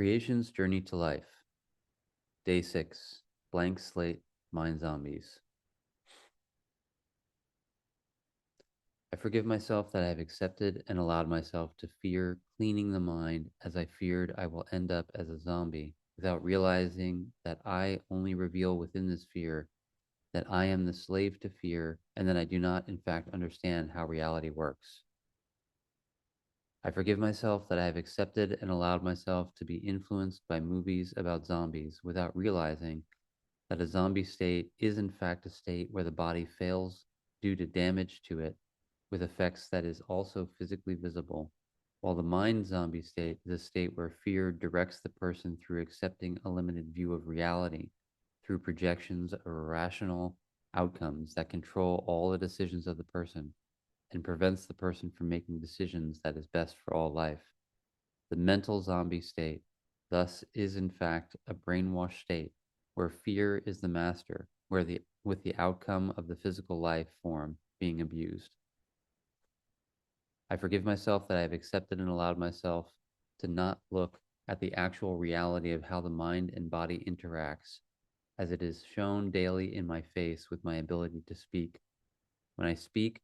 Creation's Journey to Life, Day 6, Blank Slate, Mind Zombies. I forgive myself that I have accepted and allowed myself to fear cleaning the mind as I feared I will end up as a zombie without realizing that I only reveal within this fear that I am the slave to fear and that I do not in fact understand how reality works. I forgive myself that I have accepted and allowed myself to be influenced by movies about zombies without realizing that a zombie state is in fact a state where the body fails due to damage to it, with effects that is also physically visible, while the mind zombie state is a state where fear directs the person through accepting a limited view of reality, through projections of irrational outcomes that control all the decisions of the person and prevents the person from making decisions that is best for all life. The mental zombie state, thus, is in fact a brainwashed state where fear is the master, with the outcome of the physical life form being abused. I forgive myself that I have accepted and allowed myself to not look at the actual reality of how the mind and body interacts, as it is shown daily in my face with my ability to speak. When I speak,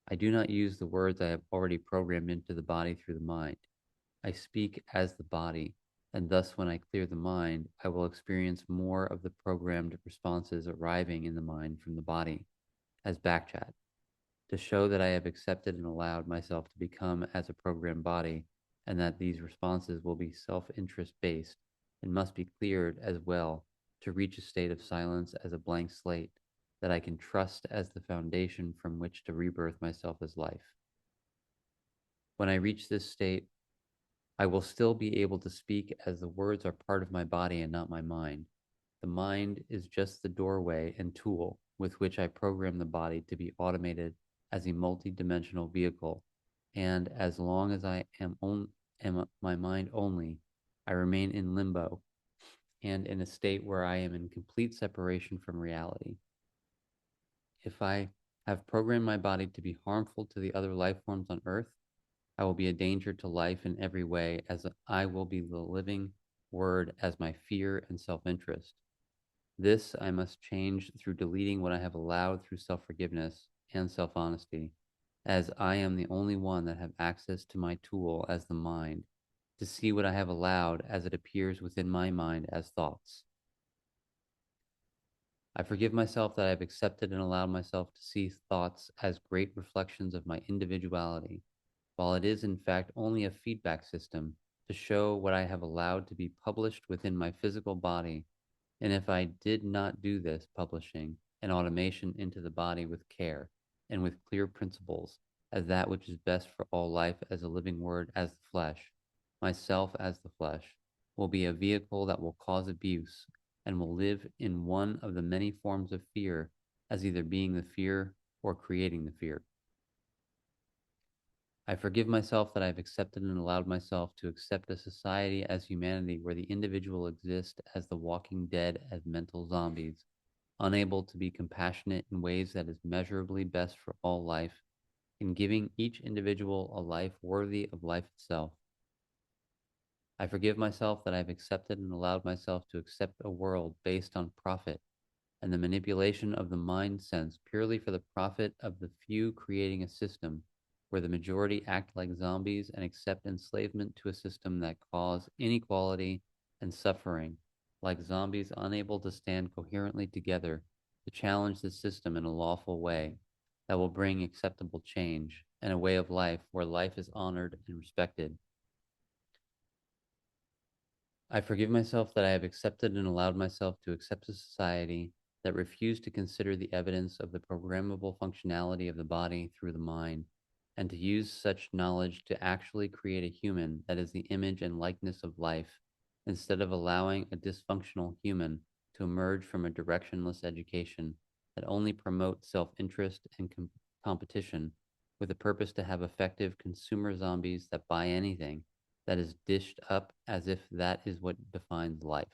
I do not use the words I have already programmed into the body through the mind. I speak as the body, and thus when I clear the mind, I will experience more of the programmed responses arriving in the mind from the body as backchat to show that I have accepted and allowed myself to become as a programmed body, and that these responses will be self-interest based and must be cleared as well to reach a state of silence as a blank slate that I can trust as the foundation from which to rebirth myself as life. When I reach this state, I will still be able to speak as the words are part of my body and not my mind. The mind is just the doorway and tool with which I program the body to be automated as a multi-dimensional vehicle. And as long as am my mind only, I remain in limbo and in a state where I am in complete separation from reality. If I have programmed my body to be harmful to the other life forms on Earth, I will be a danger to life in every way, as I will be the living word as my fear and self interest. This I must change through deleting what I have allowed through self forgiveness and self honesty, as I am the only one that have access to my tool as the mind, to see what I have allowed as it appears within my mind as thoughts. I forgive myself that I have accepted and allowed myself to see thoughts as great reflections of my individuality, while it is in fact only a feedback system to show what I have allowed to be published within my physical body. And if I did not do this publishing and automation into the body with care and with clear principles as that which is best for all life as a living word as the flesh, myself as the flesh, will be a vehicle that will cause abuse and will live in one of the many forms of fear as either being the fear or creating the fear. I forgive myself that I have accepted and allowed myself to accept a society as humanity where the individual exists as the walking dead as mental zombies, unable to be compassionate in ways that is measurably best for all life, in giving each individual a life worthy of life itself. I forgive myself that I have accepted and allowed myself to accept a world based on profit and the manipulation of the mind sense purely for the profit of the few, creating a system where the majority act like zombies and accept enslavement to a system that cause inequality and suffering, like zombies unable to stand coherently together to challenge the system in a lawful way that will bring acceptable change and a way of life where life is honored and respected. I forgive myself that I have accepted and allowed myself to accept a society that refused to consider the evidence of the programmable functionality of the body through the mind, and to use such knowledge to actually create a human that is the image and likeness of life, instead of allowing a dysfunctional human to emerge from a directionless education that only promotes self-interest and competition with a purpose to have effective consumer zombies that buy anything that is dished up as if that is what defines life.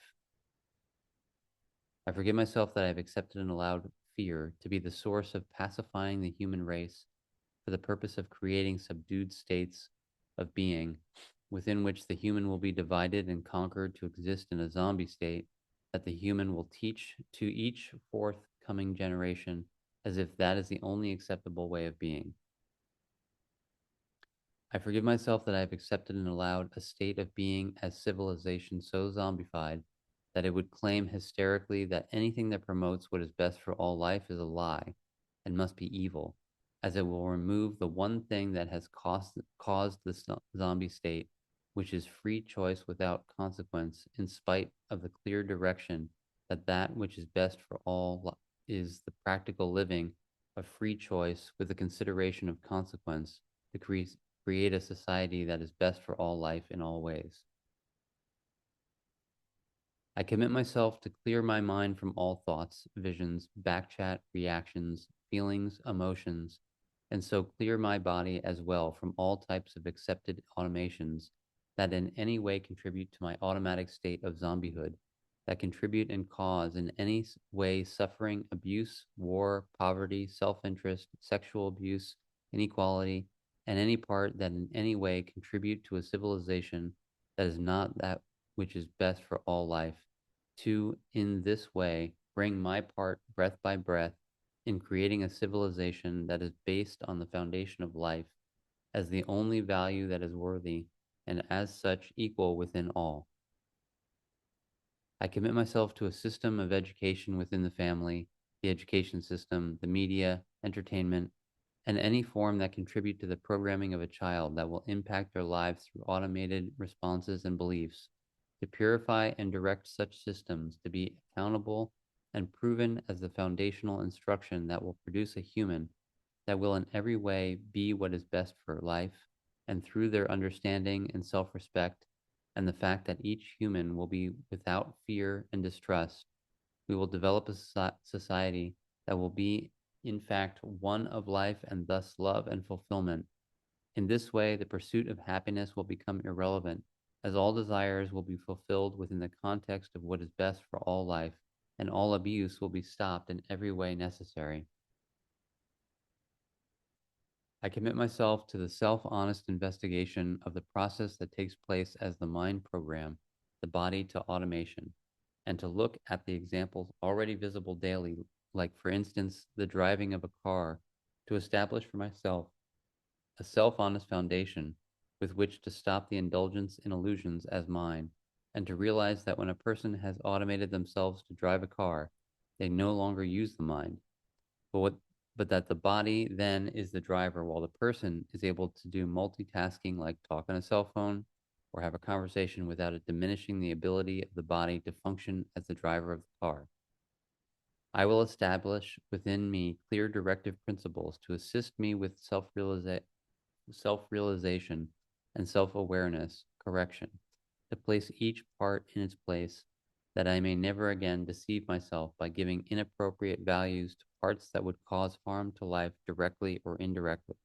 I forgive myself that I have accepted and allowed fear to be the source of pacifying the human race for the purpose of creating subdued states of being within which the human will be divided and conquered to exist in a zombie state that the human will teach to each forthcoming generation as if that is the only acceptable way of being. I forgive myself that I have accepted and allowed a state of being as civilization so zombified that it would claim hysterically that anything that promotes what is best for all life is a lie and must be evil, as it will remove the one thing that has caused the zombie state, which is free choice without consequence, in spite of the clear direction that that which is best for all is the practical living of free choice with the consideration of consequence to create a society that is best for all life in all ways. I commit myself to clear my mind from all thoughts, visions, backchat, reactions, feelings, emotions, and so clear my body as well from all types of accepted automations that in any way contribute to my automatic state of zombiehood, that contribute and cause in any way suffering, abuse, war, poverty, self-interest, sexual abuse, inequality, and any part that in any way contribute to a civilization that is not that which is best for all life, to in this way bring my part breath by breath in creating a civilization that is based on the foundation of life as the only value that is worthy and as such equal within all. I commit myself to a system of education within the family, the education system, the media, entertainment, and any form that contribute to the programming of a child that will impact their lives through automated responses and beliefs, to purify and direct such systems to be accountable and proven as the foundational instruction that will produce a human that will in every way be what is best for life, and through their understanding and self-respect, and the fact that each human will be without fear and distrust, we will develop a society that will be, in fact, one of life and thus love and fulfillment. In this way, the pursuit of happiness will become irrelevant, as all desires will be fulfilled within the context of what is best for all life, and all abuse will be stopped in every way necessary. I commit myself to the self-honest investigation of the process that takes place as the mind program, the body to automation, and to look at the examples already visible daily, like, for instance, the driving of a car, to establish for myself a self-honest foundation with which to stop the indulgence in illusions as mine, and to realize that when a person has automated themselves to drive a car, they no longer use the mind, but what but that the body then is the driver while the person is able to do multitasking like talk on a cell phone or have a conversation without it diminishing the ability of the body to function as the driver of the car. I will establish within me clear directive principles to assist me with self-realization and self-awareness correction, to place each part in its place, that I may never again deceive myself by giving inappropriate values to parts that would cause harm to life directly or indirectly.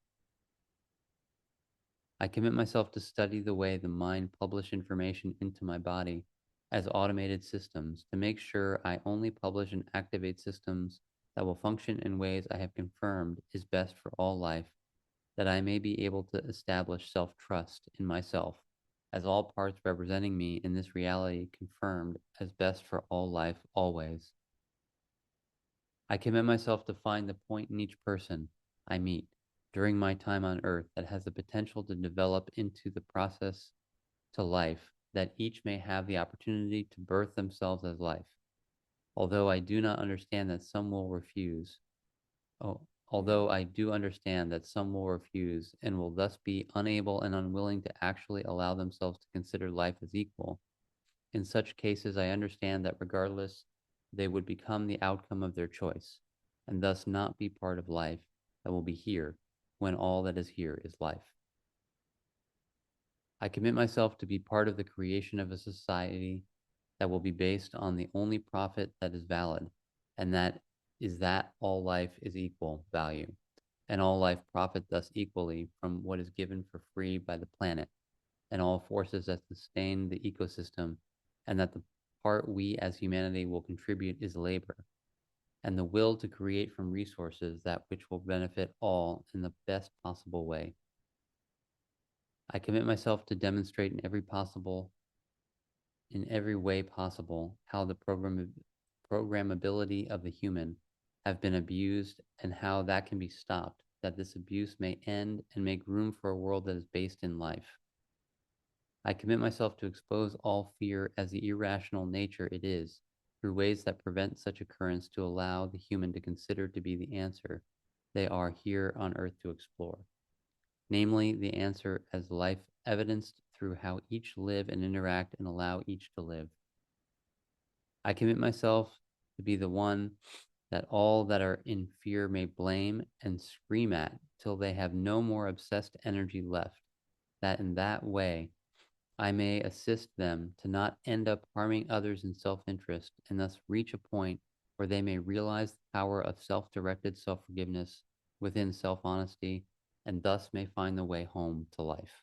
I commit myself to study the way the mind publish information into my body as automated systems, to make sure I only publish and activate systems that will function in ways I have confirmed is best for all life, that I may be able to establish self-trust in myself as all parts representing me in this reality confirmed as best for all life always. I commit myself to find the point in each person I meet during my time on earth that has the potential to develop into the process to life, that each may have the opportunity to birth themselves as life. Although I do not understand that some will refuse, oh, although I do understand that some will refuse and will thus be unable and unwilling to actually allow themselves to consider life as equal, in such cases I understand that regardless, they would become the outcome of their choice, and thus not be part of life that will be here when all that is here is life. I commit myself to be part of the creation of a society that will be based on the only profit that is valid, and that is that all life is equal value, and all life profit thus equally from what is given for free by the planet, and all forces that sustain the ecosystem, and that the part we as humanity will contribute is labor, and the will to create from resources that which will benefit all in the best possible way. I commit myself to demonstrate in every way possible, how the programmability of the human have been abused and how that can be stopped, that this abuse may end and make room for a world that is based in life. I commit myself to expose all fear as the irrational nature it is, through ways that prevent such occurrence to allow the human to consider to be the answer they are here on earth to explore, namely the answer as life evidenced through how each live and interact and allow each to live. I commit myself to be the one that all that are in fear may blame and scream at till they have no more obsessed energy left, that in that way I may assist them to not end up harming others in self interest and thus reach a point where they may realize the power of self directed self forgiveness within self honesty and thus may find the way home to life.